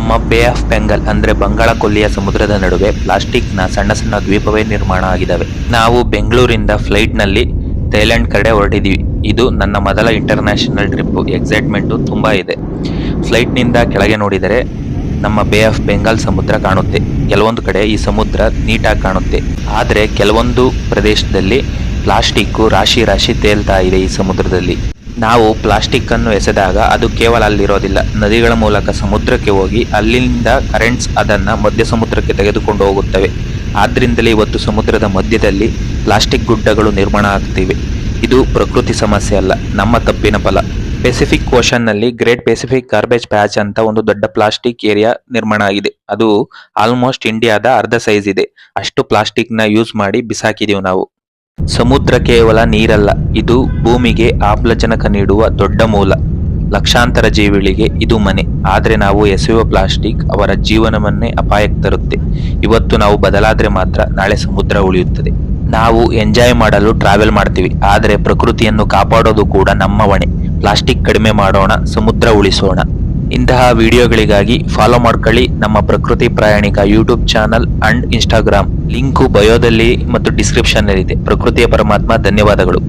ನಮ್ಮ bay of Bengal ಅಂದ್ರೆ ಬಂಗಾಳ ಕೊಲ್ಲಿಯ ಸಮುದ್ರದ ನಡುವೆ ಪ್ಲಾಸ್ಟಿಕ್ನ ಸಣ್ಣ ಸಣ್ಣ ದ್ವೀಪವೇ ನಿರ್ಮಾಣ ಆಗಿದ್ದಾವೆ. ನಾವು ಬೆಂಗಳೂರಿಂದ ಫ್ಲೈಟ್ನಲ್ಲಿ ಥೈಲ್ಯಾಂಡ್ ಕಡೆ ಹೊರಟಿದೀವಿ. ಇದು ನನ್ನ ಮೊದಲ ಇಂಟರ್ನ್ಯಾಷನಲ್ ಟ್ರಿಪ್. ಎಕ್ಸೈಟ್ಮೆಂಟು ತುಂಬಾ ಇದೆ. ಫ್ಲೈಟ್ನಿಂದ ಕೆಳಗೆ ನೋಡಿದರೆ ನಮ್ಮ ಬೇ ಆಫ್ ಬೆಂಗಾಲ್ ಸಮುದ್ರ ಕಾಣುತ್ತೆ. ಕೆಲವೊಂದು ಕಡೆ ಈ ಸಮುದ್ರ ನೀಟಾಗಿ ಕಾಣುತ್ತೆ, ಆದರೆ ಕೆಲವೊಂದು ಪ್ರದೇಶದಲ್ಲಿ ಪ್ಲಾಸ್ಟಿಕ್ ರಾಶಿ ರಾಶಿ ತೇಲ್ತಾ ಇದೆ ಈ ಸಮುದ್ರದಲ್ಲಿ. ನಾವು ಪ್ಲಾಸ್ಟಿಕ್ ಅನ್ನು ಎಸೆದಾಗ ಅದು ಕೇವಲ ಅಲ್ಲಿರೋದಿಲ್ಲ, ನದಿಗಳ ಮೂಲಕ ಸಮುದ್ರಕ್ಕೆ ಹೋಗಿ ಅಲ್ಲಿಂದ ಕರೆಂಟ್ಸ್ ಅದನ್ನ ಮಧ್ಯ ಸಮುದ್ರಕ್ಕೆ ತೆಗೆದುಕೊಂಡು ಹೋಗುತ್ತವೆ. ಆದ್ರಿಂದಲೇ ಇವತ್ತು ಸಮುದ್ರದ ಮಧ್ಯದಲ್ಲಿ ಪ್ಲಾಸ್ಟಿಕ್ ಗುಡ್ಡಗಳು ನಿರ್ಮಾಣ ಆಗ್ತಿವೆ. ಇದು ಪ್ರಕೃತಿ ಸಮಸ್ಯೆ ಅಲ್ಲ, ನಮ್ಮ ತಪ್ಪಿನ ಫಲ. ಪೆಸಿಫಿಕ್ ಓಷನ್ ನಲ್ಲಿ ಗ್ರೇಟ್ ಪೆಸಿಫಿಕ್ ಗಾರ್ಬೇಜ್ ಪ್ಯಾಚ್ ಅಂತ ಒಂದು ದೊಡ್ಡ ಪ್ಲಾಸ್ಟಿಕ್ ಏರಿಯಾ ನಿರ್ಮಾಣ ಆಗಿದೆ. ಅದು ಆಲ್ಮೋಸ್ಟ್ ಇಂಡಿಯಾದ ಅರ್ಧ ಸೈಜ್ ಇದೆ. ಅಷ್ಟು ಪ್ಲಾಸ್ಟಿಕ್ ನ ಯೂಸ್ ಮಾಡಿ ಬಿಸಾಕಿದೀವಿ ನಾವು. ಸಮುದ್ರ ಕೇವಲ ನೀರಲ್ಲ, ಇದು ಭೂಮಿಗೆ ಆಮ್ಲಜನಕ ನೀಡುವ ದೊಡ್ಡ ಮೂಲ. ಲಕ್ಷಾಂತರ ಜೀವಿಗಳಿಗೆ ಇದು ಮನೆ. ಆದ್ರೆ ನಾವು ಎಸೆಯುವ ಪ್ಲಾಸ್ಟಿಕ್ ಅವರ ಜೀವನವನ್ನೇ ಅಪಾಯಕ್ಕೆ ತರುತ್ತೆ. ಇವತ್ತು ನಾವು ಬದಲಾದ್ರೆ ಮಾತ್ರ ನಾಳೆ ಸಮುದ್ರ ಉಳಿಯುತ್ತದೆ. ನಾವು ಎಂಜಾಯ್ ಮಾಡಲು ಟ್ರಾವೆಲ್ ಮಾಡ್ತೀವಿ, ಆದ್ರೆ ಪ್ರಕೃತಿಯನ್ನು ಕಾಪಾಡೋದು ಕೂಡ ನಮ್ಮ ಹೊಣೆ. ಪ್ಲಾಸ್ಟಿಕ್ ಕಡಿಮೆ ಮಾಡೋಣ, ಸಮುದ್ರ ಉಳಿಸೋಣ. ಇಂತಹ ವಿಡಿಯೋಗಳಿಗಾಗಿ ಫಾಲೋ ಮಾಡ್ಕೊಳ್ಳಿ ನಮ್ಮ ಪ್ರಕೃತಿ ಪ್ರಯಾಣಿಕ YouTube channel and Instagram. Link ಬಯೋದಲ್ಲಿ ಮತ್ತು ಡಿಸ್ಕ್ರಿಪ್ಷನ್ ಇದೆ. ಪ್ರಕೃತಿಯ ಪರಮಾತ್ಮ, ಧನ್ಯವಾದಗಳು.